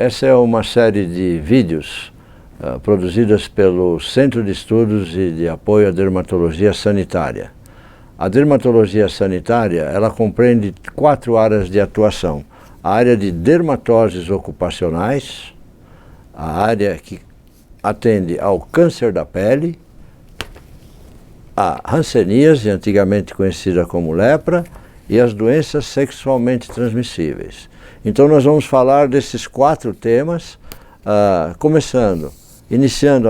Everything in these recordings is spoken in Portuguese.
Essa é uma série de vídeos produzidas pelo Centro de Estudos e de Apoio à Dermatologia Sanitária. A dermatologia sanitária, ela compreende 4 áreas de atuação. A área de dermatoses ocupacionais, a área que atende ao câncer da pele, a hanseníase, antigamente conhecida como lepra, e as doenças sexualmente transmissíveis. Então nós vamos falar desses 4 temas, iniciando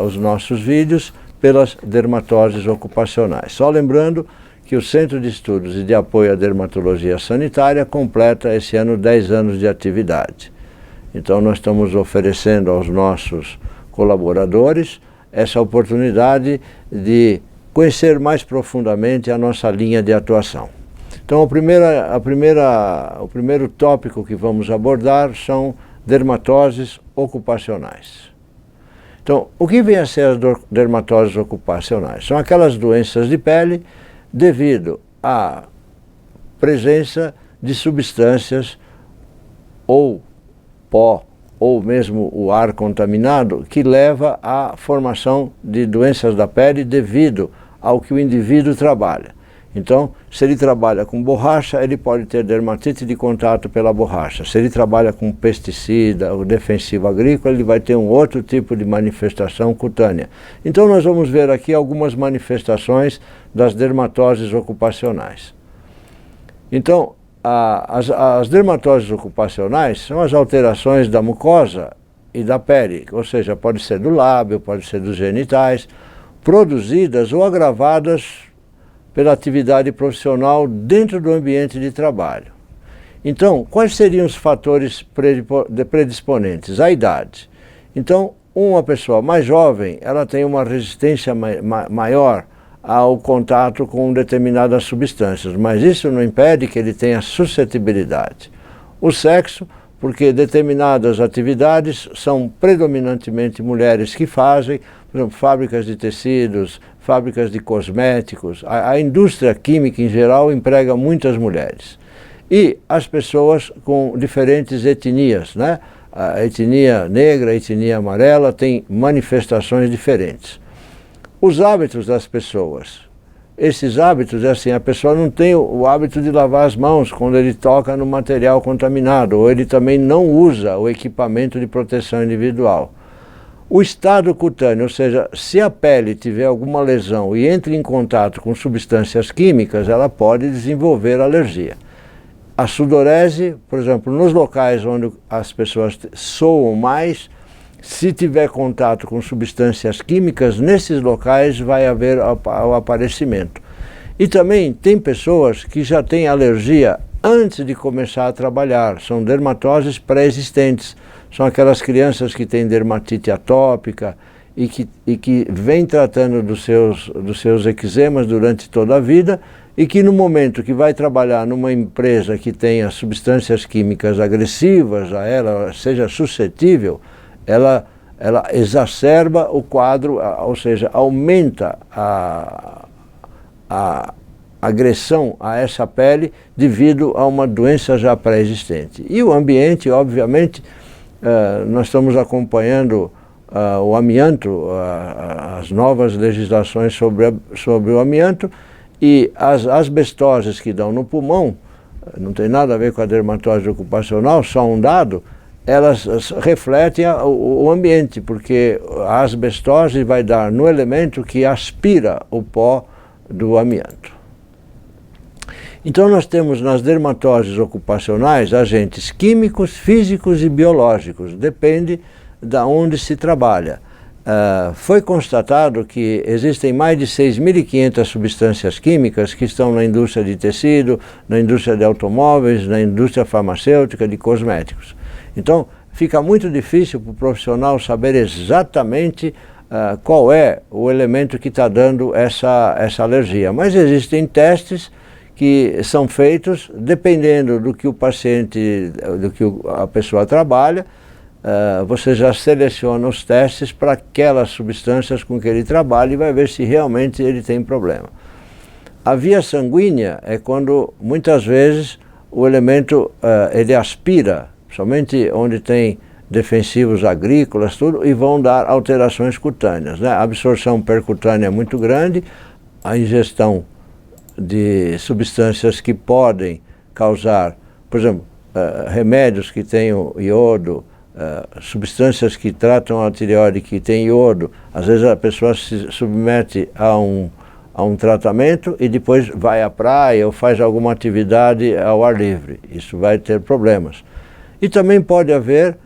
os nossos vídeos pelas dermatoses ocupacionais. Só lembrando que o Centro de Estudos e de Apoio à Dermatologia Sanitária completa esse ano 10 anos de atividade. Então nós estamos oferecendo aos nossos colaboradores essa oportunidade de conhecer mais profundamente a nossa linha de atuação. Então o primeiro tópico que vamos abordar são dermatoses ocupacionais. Então, o que vem a ser as dermatoses ocupacionais? São aquelas doenças de pele devido à presença de substâncias ou pó ou mesmo o ar contaminado que leva à formação de doenças da pele devido ao que o indivíduo trabalha. Então, se ele trabalha com borracha, ele pode ter dermatite de contato pela borracha. Se ele trabalha com pesticida ou defensivo agrícola, ele vai ter um outro tipo de manifestação cutânea. Então, nós vamos ver aqui algumas manifestações das dermatoses ocupacionais. Então, as dermatoses ocupacionais são as alterações da mucosa e da pele, ou seja, pode ser do lábio, pode ser dos genitais, produzidas ou agravadas pela atividade profissional dentro do ambiente de trabalho. Então, quais seriam os fatores predisponentes? A idade. Então, uma pessoa mais jovem, ela tem uma resistência maior ao contato com determinadas substâncias, mas isso não impede que ele tenha suscetibilidade. O sexo, porque determinadas atividades são predominantemente mulheres que fazem, por exemplo, fábricas de tecidos, fábricas de cosméticos, a indústria química em geral emprega muitas mulheres. E as pessoas com diferentes etnias, né? A etnia negra, a etnia amarela, tem manifestações diferentes. Os hábitos das pessoas. Esses hábitos, é assim, a pessoa não tem o hábito de lavar as mãos quando ele toca no material contaminado, ou ele também não usa o equipamento de proteção individual. O estado cutâneo, ou seja, se a pele tiver alguma lesão e entra em contato com substâncias químicas, ela pode desenvolver alergia. A sudorese, por exemplo, nos locais onde as pessoas suam mais, se tiver contato com substâncias químicas, nesses locais vai haver o aparecimento. E também tem pessoas que já têm alergia antes de começar a trabalhar, são dermatoses pré-existentes. São aquelas crianças que têm dermatite atópica e que vêm tratando dos seus eczemas durante toda a vida e que no momento que vai trabalhar numa empresa que tenha substâncias químicas agressivas a ela, seja suscetível, ela exacerba o quadro, ou seja, aumenta a agressão a essa pele devido a uma doença já pré-existente. E o ambiente, obviamente, nós estamos acompanhando o amianto, as novas legislações sobre o amianto, e as asbestoses que dão no pulmão, não tem nada a ver com a dermatose ocupacional, só um dado, elas refletem o ambiente, porque a asbestose vai dar no elemento que aspira o pó do amianto. Então nós temos nas dermatoses ocupacionais agentes químicos, físicos e biológicos, depende de onde se trabalha. Foi constatado que existem mais de 6.500 substâncias químicas que estão na indústria de tecido, na indústria de automóveis, na indústria farmacêutica, de cosméticos. Então fica muito difícil para o profissional saber exatamente qual é o elemento que está dando essa alergia. Mas existem testes que são feitos dependendo do que o paciente, do que a pessoa trabalha, você já seleciona os testes para aquelas substâncias com que ele trabalha e vai ver se realmente ele tem problema. A via sanguínea é quando muitas vezes o elemento ele aspira, somente onde tem defensivos agrícolas, tudo, e vão dar alterações cutâneas, né? A absorção percutânea é muito grande, a ingestão de substâncias que podem causar, por exemplo, remédios que tenham iodo, substâncias que tratam a tireoide que tem iodo, às vezes a pessoa se submete a um tratamento e depois vai à praia ou faz alguma atividade ao ar livre. Isso vai ter problemas. E também pode haver,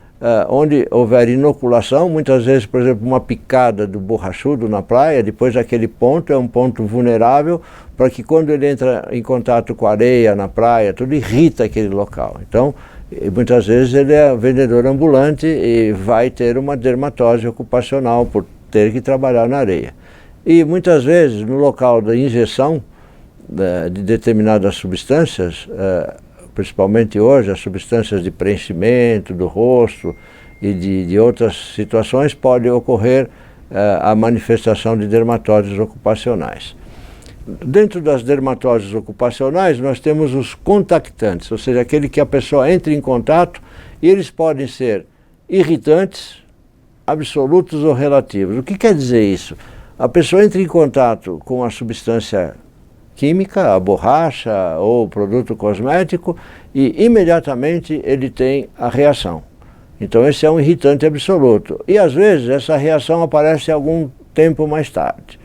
onde houver inoculação, muitas vezes, por exemplo, uma picada do borrachudo na praia, depois aquele ponto é um ponto vulnerável para que quando ele entra em contato com a areia na praia, tudo irrita aquele local. Então, muitas vezes ele é vendedor ambulante e vai ter uma dermatose ocupacional por ter que trabalhar na areia. E muitas vezes no local da injeção de determinadas substâncias, principalmente hoje as substâncias de preenchimento do rosto e de outras situações, pode ocorrer a manifestação de dermatoses ocupacionais. Dentro das dermatoses ocupacionais nós temos os contactantes, ou seja, aquele que a pessoa entra em contato e eles podem ser irritantes, absolutos ou relativos. O que quer dizer isso? A pessoa entra em contato com a substância química, a borracha ou o produto cosmético e imediatamente ele tem a reação. Então esse é um irritante absoluto. E às vezes essa reação aparece algum tempo mais tarde.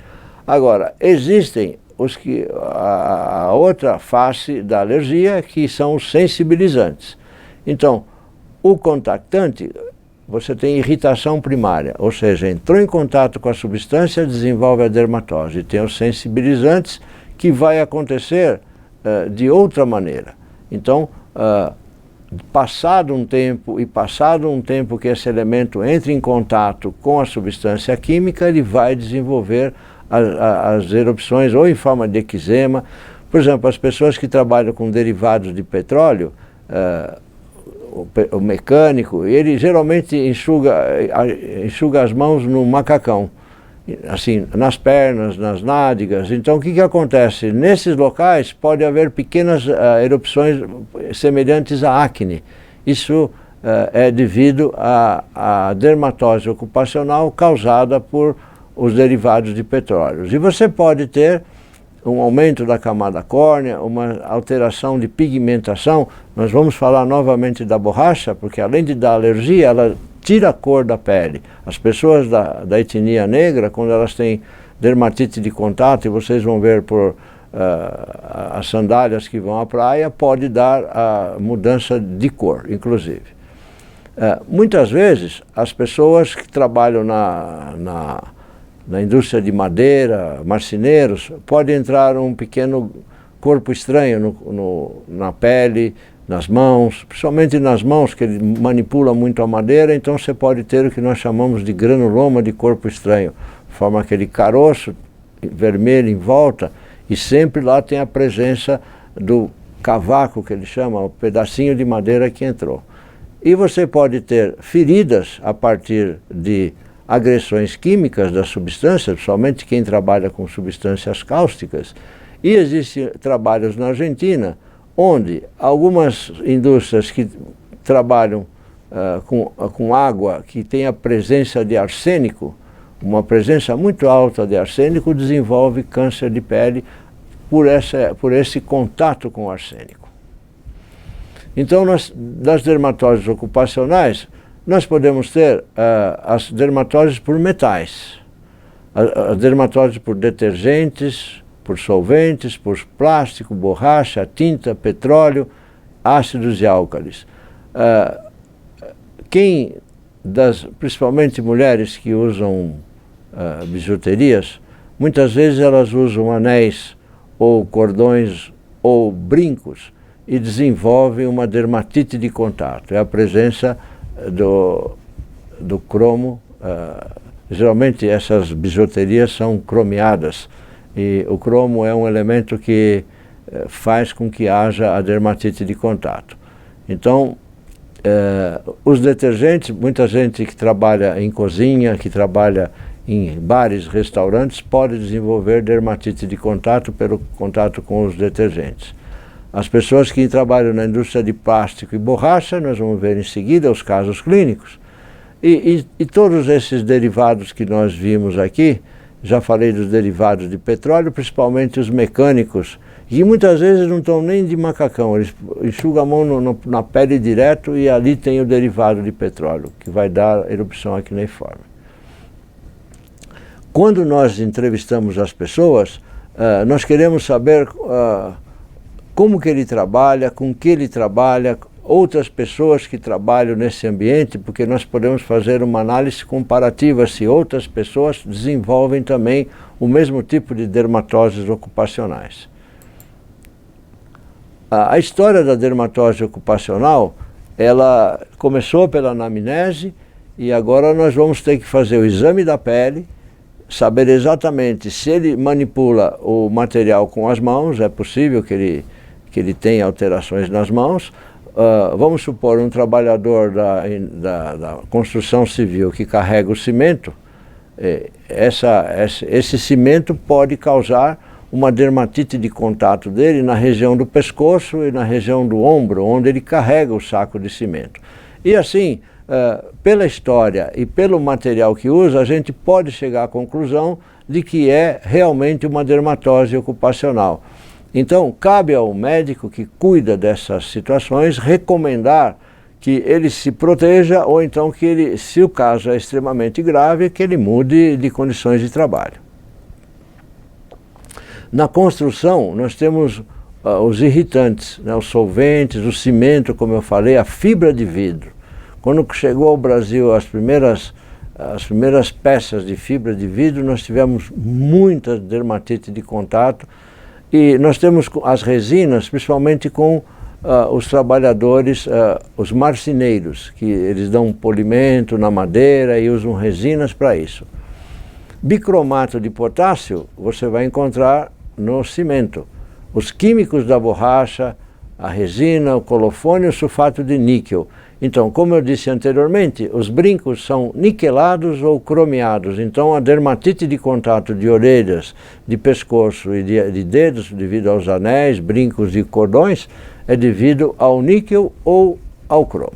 Agora, existem a outra face da alergia, que são os sensibilizantes. Então, o contactante, você tem irritação primária, ou seja, entrou em contato com a substância, desenvolve a dermatose. E tem os sensibilizantes, que vai acontecer de outra maneira. Então, passado um tempo que esse elemento entre em contato com a substância química, ele vai desenvolver as erupções ou em forma de eczema. Por exemplo, as pessoas que trabalham com derivados de petróleo, o mecânico, ele geralmente enxuga as mãos no macacão, assim, nas pernas, nas nádegas. Então o que acontece? Nesses locais pode haver pequenas erupções semelhantes à acne. Isso é devido à dermatose ocupacional causada por os derivados de petróleo. E você pode ter um aumento da camada córnea, uma alteração de pigmentação. Nós vamos falar novamente da borracha, porque além de dar alergia, ela tira a cor da pele. As pessoas da etnia negra, quando elas têm dermatite de contato, e vocês vão ver por as sandálias que vão à praia, pode dar a mudança de cor, inclusive. Muitas vezes, as pessoas que trabalham na indústria de madeira, marceneiros, pode entrar um pequeno corpo estranho na pele, nas mãos, principalmente nas mãos, que ele manipula muito a madeira, então você pode ter o que nós chamamos de granuloma de corpo estranho, forma aquele caroço vermelho em volta, e sempre lá tem a presença do cavaco, que ele chama, o pedacinho de madeira que entrou. E você pode ter feridas a partir de agressões químicas das substâncias, principalmente quem trabalha com substâncias cáusticas. E existem trabalhos na Argentina, onde algumas indústrias que trabalham com água que tem a presença de arsênico, uma presença muito alta de arsênico, desenvolve câncer de pele por esse contato com o arsênico. Então, das dermatoses ocupacionais, nós podemos ter as dermatoses por metais, as dermatoses por detergentes, por solventes, por plástico, borracha, tinta, petróleo, ácidos e álcalis. Principalmente mulheres que usam bijuterias, muitas vezes elas usam anéis ou cordões ou brincos e desenvolvem uma dermatite de contato. É a presença do cromo. Geralmente essas bijuterias são cromeadas e o cromo é um elemento que faz com que haja a dermatite de contato. Então, os detergentes, muita gente que trabalha em cozinha, que trabalha em bares, restaurantes, pode desenvolver dermatite de contato pelo contato com os detergentes. As pessoas que trabalham na indústria de plástico e borracha, nós vamos ver em seguida os casos clínicos, E todos esses derivados que nós vimos aqui, já falei dos derivados de petróleo, principalmente os mecânicos, que muitas vezes não estão nem de macacão, eles enxugam a mão na pele direto e ali tem o derivado de petróleo, que vai dar erupção acneiforme. Quando nós entrevistamos as pessoas, nós queremos saber como que ele trabalha, com que ele trabalha, outras pessoas que trabalham nesse ambiente, porque nós podemos fazer uma análise comparativa se outras pessoas desenvolvem também o mesmo tipo de dermatoses ocupacionais. A história da dermatose ocupacional, ela começou pela anamnese e agora nós vamos ter que fazer o exame da pele, saber exatamente se ele manipula o material com as mãos, é possível que ele tenha alterações nas mãos. Vamos supor um trabalhador da construção civil que carrega o cimento, esse cimento pode causar uma dermatite de contato dele na região do pescoço e na região do ombro, onde ele carrega o saco de cimento. E assim, pela história e pelo material que usa, a gente pode chegar à conclusão de que é realmente uma dermatose ocupacional. Então, cabe ao médico que cuida dessas situações recomendar que ele se proteja ou então que ele, se o caso é extremamente grave, que ele mude de condições de trabalho. Na construção, nós temos os irritantes, né, os solventes, o cimento, como eu falei, a fibra de vidro. Quando chegou ao Brasil as primeiras peças de fibra de vidro, nós tivemos muita dermatite de contato. E nós temos as resinas, principalmente com os trabalhadores, os marceneiros, que eles dão polimento na madeira e usam resinas para isso. Bicromato de potássio você vai encontrar no cimento. Os químicos da borracha, a resina, o colofone e o sulfato de níquel. Então, como eu disse anteriormente, os brincos são niquelados ou cromeados. Então, a dermatite de contato de orelhas, de pescoço e de dedos, devido aos anéis, brincos e cordões, é devido ao níquel ou ao cromo.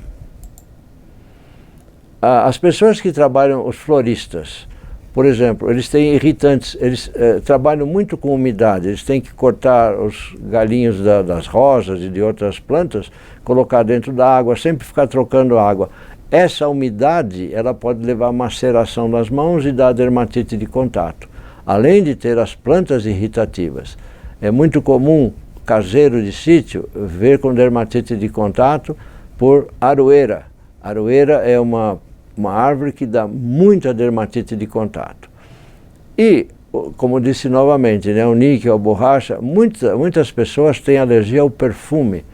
As pessoas que trabalham, os floristas, por exemplo, eles têm irritantes, eles trabalham muito com umidade, eles têm que cortar os galinhos das rosas e de outras plantas, colocar dentro da água, sempre ficar trocando água. Essa umidade, ela pode levar a maceração das mãos e dar dermatite de contato, além de ter as plantas irritativas. É muito comum, caseiro de sítio, ver com dermatite de contato por aroeira. Aroeira é uma árvore que dá muita dermatite de contato. E, como disse novamente, né, o níquel, a borracha, muitas pessoas têm alergia ao perfume.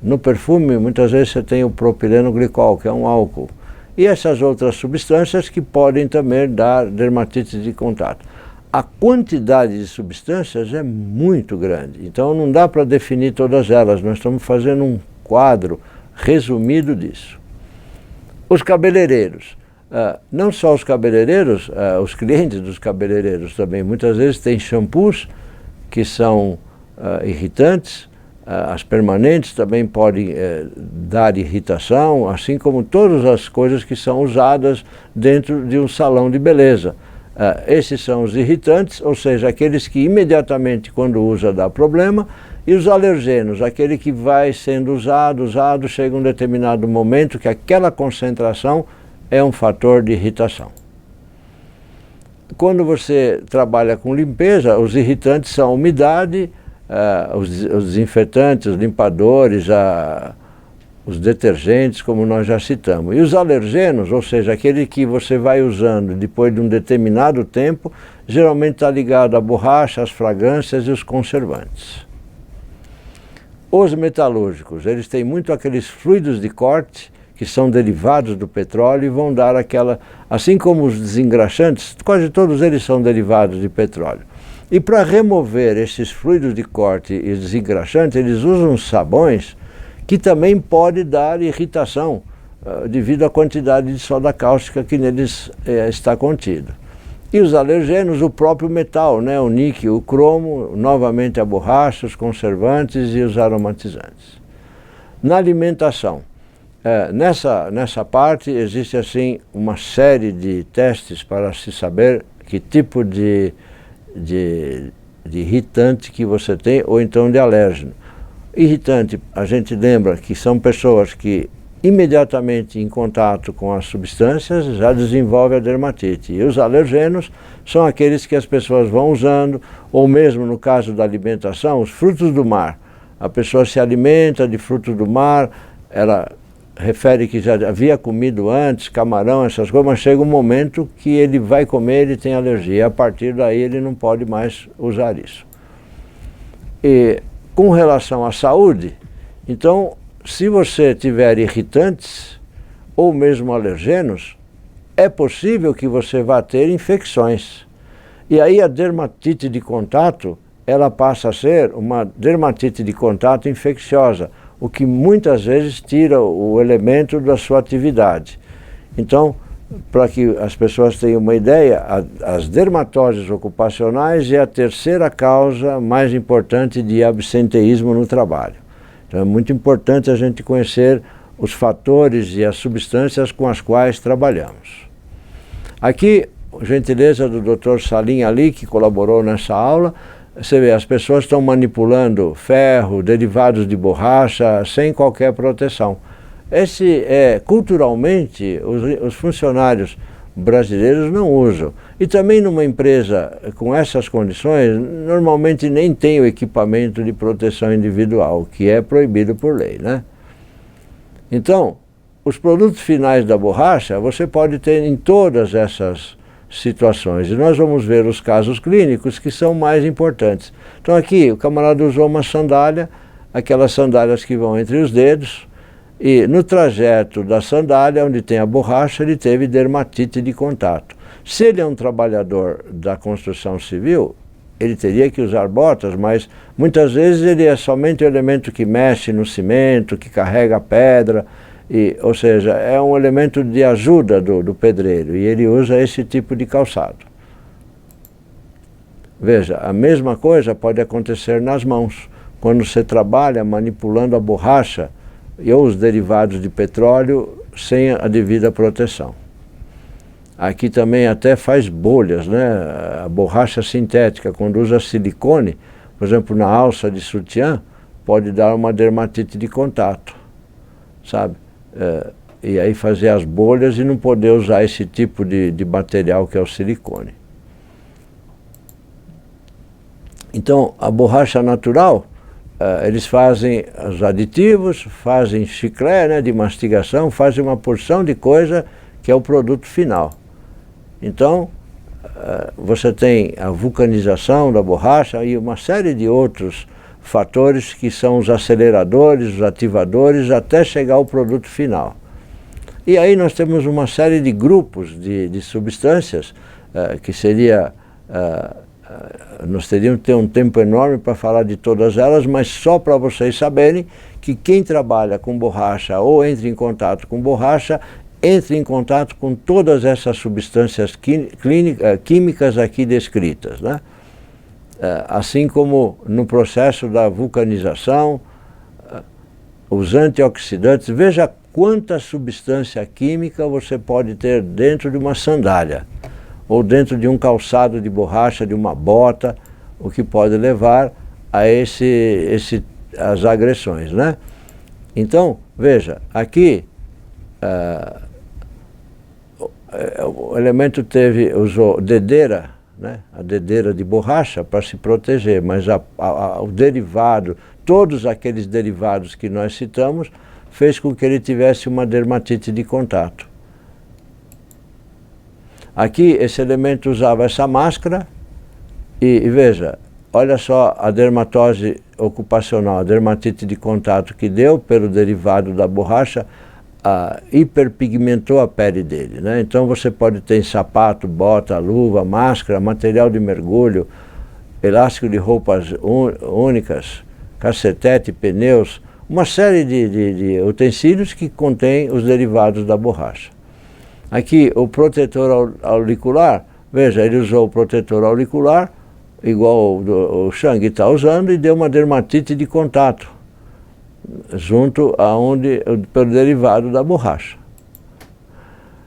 No perfume, muitas vezes você tem o propileno glicol, que é um álcool. E essas outras substâncias que podem também dar dermatite de contato. A quantidade de substâncias é muito grande, então não dá para definir todas elas. Nós estamos fazendo um quadro resumido disso. Os cabeleireiros, não só os cabeleireiros, os clientes dos cabeleireiros também, muitas vezes têm shampoos que são irritantes, as permanentes também podem dar irritação, assim como todas as coisas que são usadas dentro de um salão de beleza. Esses são os irritantes, ou seja, aqueles que imediatamente quando usa dá problema, e os alergenos, aquele que vai sendo usado, chega um determinado momento que aquela concentração é um fator de irritação. Quando você trabalha com limpeza, os irritantes são a umidade, os desinfetantes, os limpadores, os detergentes, como nós já citamos. E os alergenos, ou seja, aquele que você vai usando depois de um determinado tempo, geralmente está ligado à borracha, às fragrâncias e os conservantes. Os metalúrgicos, eles têm muito aqueles fluidos de corte que são derivados do petróleo e vão dar aquela, assim como os desengraxantes, quase todos eles são derivados de petróleo. E para remover esses fluidos de corte e desengraxantes, eles usam sabões que também pode dar irritação devido à quantidade de soda cáustica que neles está contida. E os alergenos, o próprio metal, né? O níquel, o cromo, novamente a borracha, os conservantes e os aromatizantes. Na alimentação, Nessa parte existe assim uma série de testes para se saber que tipo de irritante que você tem ou então de alérgeno. Irritante, a gente lembra que são pessoas que imediatamente em contato com as substâncias já desenvolvem a dermatite. E os alergenos são aqueles que as pessoas vão usando, ou mesmo no caso da alimentação, os frutos do mar. A pessoa se alimenta de frutos do mar, ela refere que já havia comido antes, camarão, essas coisas, mas chega um momento que ele vai comer, ele tem alergia, e a partir daí ele não pode mais usar isso. E com relação à saúde, então, se você tiver irritantes ou mesmo alergenos, é possível que você vá ter infecções. E aí a dermatite de contato, ela passa a ser uma dermatite de contato infecciosa, o que muitas vezes tira o elemento da sua atividade. Então, para que as pessoas tenham uma ideia, as dermatoses ocupacionais é a terceira causa mais importante de absenteísmo no trabalho. Então é muito importante a gente conhecer os fatores e as substâncias com as quais trabalhamos. Aqui, gentileza do Dr. Salim Ali, que colaborou nessa aula, você vê, as pessoas estão manipulando ferro, derivados de borracha, sem qualquer proteção. Culturalmente, os funcionários brasileiros não usam. E também numa empresa com essas condições, normalmente nem tem o equipamento de proteção individual, que é proibido por lei, né? Então, os produtos finais da borracha, você pode ter em todas essas situações. E nós vamos ver os casos clínicos que são mais importantes. Então aqui, o camarada usou uma sandália, aquelas sandálias que vão entre os dedos, e no trajeto da sandália, onde tem a borracha, ele teve dermatite de contato. Se ele é um trabalhador da construção civil, ele teria que usar botas, mas muitas vezes ele é somente o elemento que mexe no cimento, que carrega a pedra, ou seja, é um elemento de ajuda do pedreiro, e ele usa esse tipo de calçado. Veja, a mesma coisa pode acontecer nas mãos. Quando você trabalha manipulando a borracha e os derivados de petróleo sem a devida proteção. Aqui também até faz bolhas, né? A borracha sintética, quando usa silicone, por exemplo, na alça de sutiã, pode dar uma dermatite de contato, sabe? E aí fazer as bolhas e não poder usar esse tipo de material que é o silicone. Então, a borracha natural, eles fazem os aditivos, fazem chiclete, né, de mastigação, fazem uma porção de coisa que é o produto final. Então, você tem a vulcanização da borracha e uma série de outros fatores que são os aceleradores, os ativadores, até chegar ao produto final. E aí nós temos uma série de grupos de substâncias que seria... nós teríamos que ter um tempo enorme para falar de todas elas, mas só para vocês saberem que quem trabalha com borracha ou entra em contato com borracha, entra em contato com todas essas substâncias químicas aqui descritas, né? Assim como no processo da vulcanização, os antioxidantes, veja quanta substância química você pode ter dentro de uma sandália, ou dentro de um calçado de borracha, de uma bota, o que pode levar a as agressões, né? Então, veja, aqui o elemento usou dedeira, né? A dedeira de borracha para se proteger, mas o derivado, todos aqueles derivados que nós citamos, fez com que ele tivesse uma dermatite de contato. Aqui esse elemento usava essa máscara e veja, olha só a dermatose ocupacional, a dermatite de contato que deu pelo derivado da borracha, hiperpigmentou a pele dele, né? Então você pode ter sapato, bota, luva, máscara, material de mergulho, elástico de roupas únicas, cacetete, pneus, uma série de utensílios que contêm os derivados da borracha. Aqui o protetor auricular, veja, ele usou o protetor auricular, igual o Chang está usando, e deu uma dermatite de contato. junto aonde, pelo derivado da borracha.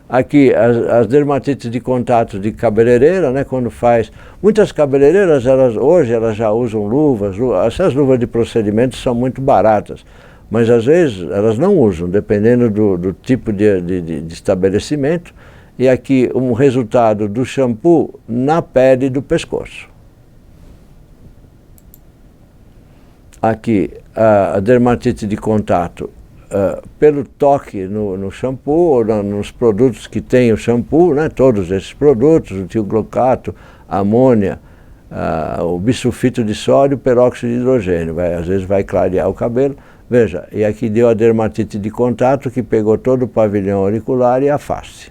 Aqui, as dermatites de contato de cabeleireira, né, quando faz... Muitas cabeleireiras, hoje, elas já usam luvas, essas luvas de procedimento são muito baratas, mas às vezes elas não usam, dependendo do tipo de estabelecimento. E aqui, um resultado do shampoo na pele do pescoço. Aqui, a dermatite de contato pelo toque no shampoo, ou nos produtos que tem o shampoo, né, todos esses produtos, o tioglocato, a amônia, o bisulfito de sódio, peróxido de hidrogênio, às vezes vai clarear o cabelo. Veja, e aqui deu a dermatite de contato que pegou todo o pavilhão auricular e a face.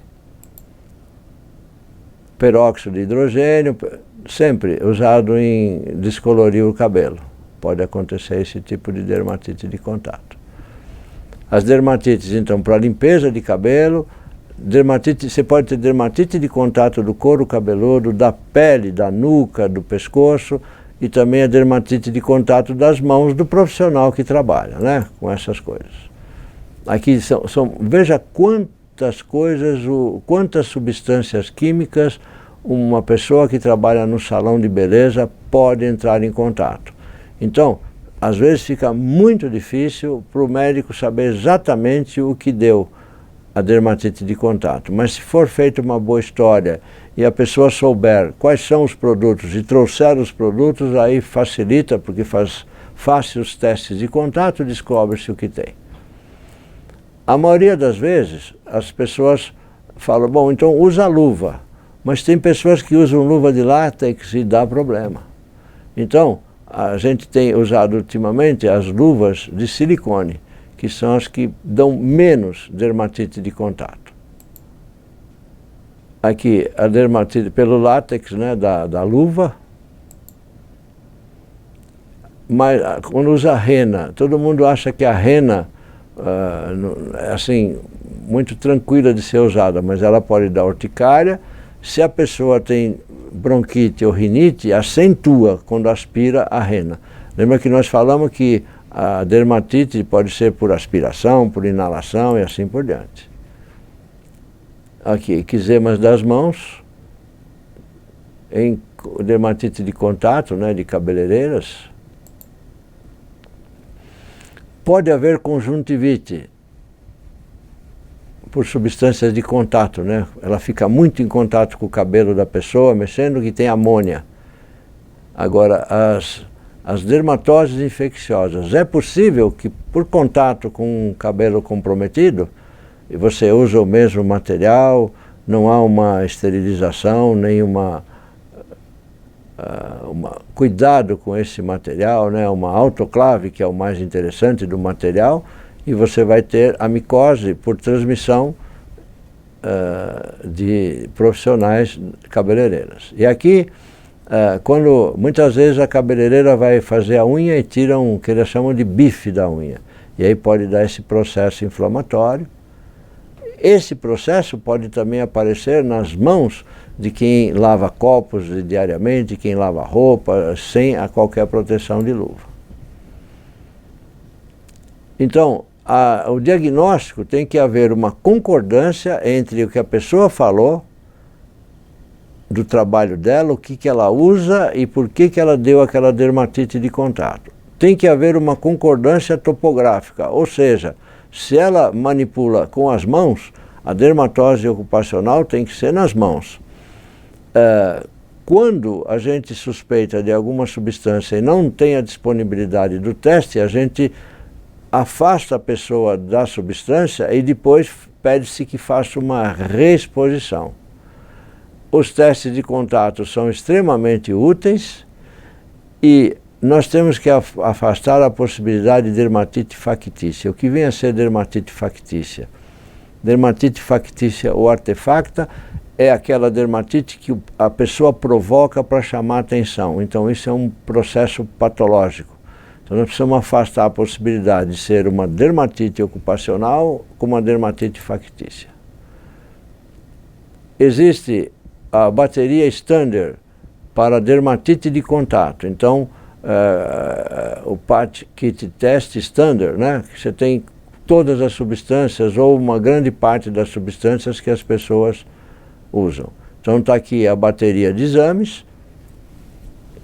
Peróxido de hidrogênio, sempre usado em descolorir o cabelo. Pode acontecer esse tipo de dermatite de contato. As dermatites, então, para limpeza de cabelo, você pode ter dermatite de contato do couro cabeludo, da pele, da nuca, do pescoço, e também a dermatite de contato das mãos do profissional que trabalha, né, com essas coisas. Aqui veja quantas coisas, quantas substâncias químicas uma pessoa que trabalha no salão de beleza pode entrar em contato. Então, às vezes fica muito difícil para o médico saber exatamente o que deu a dermatite de contato. Mas se for feita uma boa história e a pessoa souber quais são os produtos e trouxer os produtos, aí facilita, porque faz fácil os testes de contato e descobre-se o que tem. A maioria das vezes as pessoas falam, bom, então usa luva. Mas tem pessoas que usam luva de látex e dá problema. Então, a gente tem usado ultimamente as luvas de silicone, que são as que dão menos dermatite de contato. Aqui, a dermatite pelo látex, né, da luva. Mas quando usa a rena, todo mundo acha que a rena é assim, muito tranquila de ser usada, mas ela pode dar urticária. Se a pessoa tem bronquite ou rinite, acentua quando aspira a rena. Lembra que nós falamos que a dermatite pode ser por aspiração, por inalação e assim por diante. Aqui, eczemas das mãos, em dermatite de contato, né, de cabeleireiras. Pode haver conjuntivite por substâncias de contato, né? Ela fica muito em contato com o cabelo da pessoa, mexendo, que tem amônia. Agora, as dermatoses infecciosas, é possível que por contato com um cabelo comprometido, e você usa o mesmo material, não há uma esterilização, nem cuidado com esse material, né? Uma autoclave, que é o mais interessante do material, e você vai ter a micose por transmissão de profissionais cabeleireiras. E aqui, quando muitas vezes a cabeleireira vai fazer a unha e tira o que eles chamam de bife da unha. E aí pode dar esse processo inflamatório. Esse processo pode também aparecer nas mãos de quem lava copos diariamente, quem lava roupa, sem qualquer proteção de luva. Então, o diagnóstico tem que haver uma concordância entre o que a pessoa falou, do trabalho dela, o que ela usa e por que ela deu aquela dermatite de contato. Tem que haver uma concordância topográfica, ou seja, se ela manipula com as mãos, a dermatose ocupacional tem que ser nas mãos. Quando a gente suspeita de alguma substância e não tem a disponibilidade do teste, a gente afasta a pessoa da substância e depois pede-se que faça uma reexposição. Os testes de contato são extremamente úteis e nós temos que afastar a possibilidade de dermatite factícia. O que vem a ser dermatite factícia? Dermatite factícia ou artefacta é aquela dermatite que a pessoa provoca para chamar atenção. Então isso é um processo patológico. Então nós precisamos afastar a possibilidade de ser uma dermatite ocupacional com uma dermatite factícia. Existe a bateria standard para dermatite de contato. Então, o PAT Kit Test Standard, né? Que você tem todas as substâncias ou uma grande parte das substâncias que as pessoas usam. Então está aqui a bateria de exames,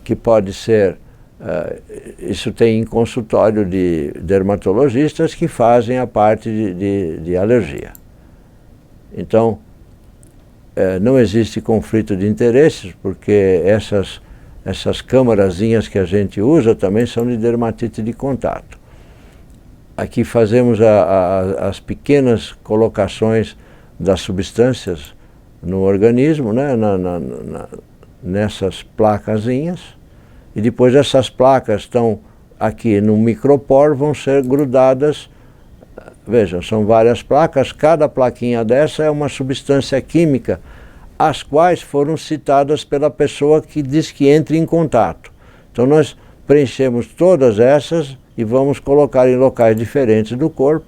que pode ser, isso tem em consultório de dermatologistas que fazem a parte de alergia. Então, não existe conflito de interesses, porque essas câmarazinhas que a gente usa também são de dermatite de contato. Aqui fazemos as pequenas colocações das substâncias no organismo, né, nessas placazinhas, e depois essas placas estão aqui no micropor, vão ser grudadas. Vejam, são várias placas, cada plaquinha dessa é uma substância química, as quais foram citadas pela pessoa que diz que entra em contato. Então nós preenchemos todas essas e vamos colocar em locais diferentes do corpo.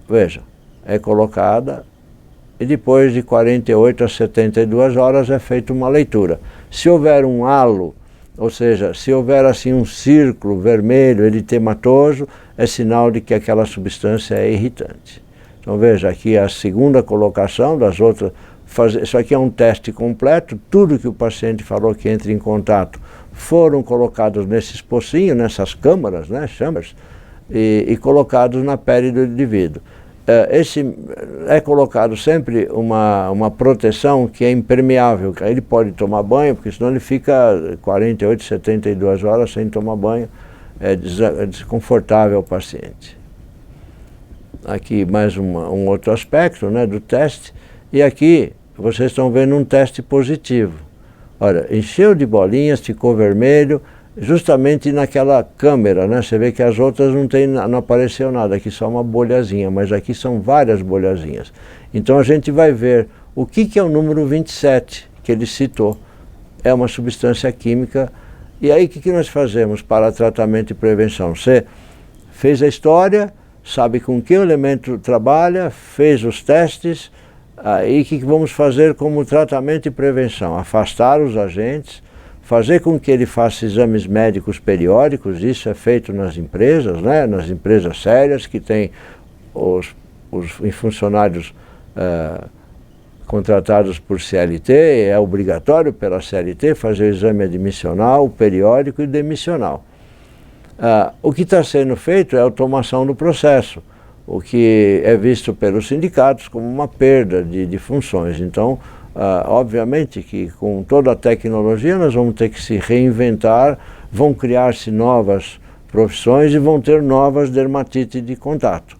Veja, é colocada e depois de 48 a 72 horas é feita uma leitura. Se houver um halo, ou seja, se houver assim um círculo vermelho eritematoso, é sinal de que aquela substância é irritante. Então veja, aqui a segunda colocação das outras, isso aqui é um teste completo, tudo que o paciente falou que entra em contato foram colocados nesses pocinhos, nessas câmaras, né, chambers, e colocados na pele do indivíduo. Esse é colocado sempre uma proteção que é impermeável, que aí ele pode tomar banho, porque senão ele fica 48, 72 horas sem tomar banho, é desconfortável ao paciente. Aqui mais um outro aspecto, né, do teste, e aqui vocês estão vendo um teste positivo. Olha, encheu de bolinhas, ficou vermelho, justamente naquela câmera, né? Você vê que as outras não apareceu nada, aqui só uma bolhazinha, mas aqui são várias bolhazinhas. Então a gente vai ver o que é o número 27 que ele citou. É uma substância química. E aí o que nós fazemos para tratamento e prevenção? Você fez a história, sabe com que elemento trabalha, fez os testes, aí o que vamos fazer como tratamento e prevenção? Afastar os agentes, fazer com que ele faça exames médicos periódicos, isso é feito nas empresas, né? Nas empresas sérias que têm os funcionários contratados por CLT, é obrigatório pela CLT fazer o exame admissional, periódico e demissional. O que está sendo feito é a automação do processo, o que é visto pelos sindicatos como uma perda de funções. Então, obviamente que com toda a tecnologia nós vamos ter que se reinventar, vão criar-se novas profissões e vão ter novas dermatites de contato.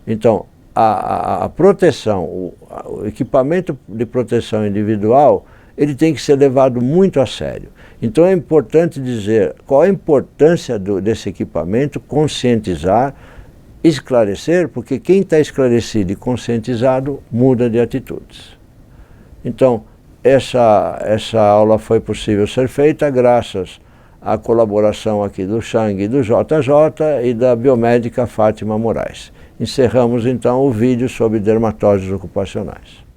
Então, a proteção, o equipamento de proteção individual, ele tem que ser levado muito a sério. Então é importante dizer qual a importância desse equipamento, conscientizar, esclarecer, porque quem está esclarecido e conscientizado muda de atitudes. Então, essa aula foi possível ser feita graças à colaboração aqui do Chang e do JJ e da biomédica Fátima Moraes. Encerramos então o vídeo sobre dermatoses ocupacionais.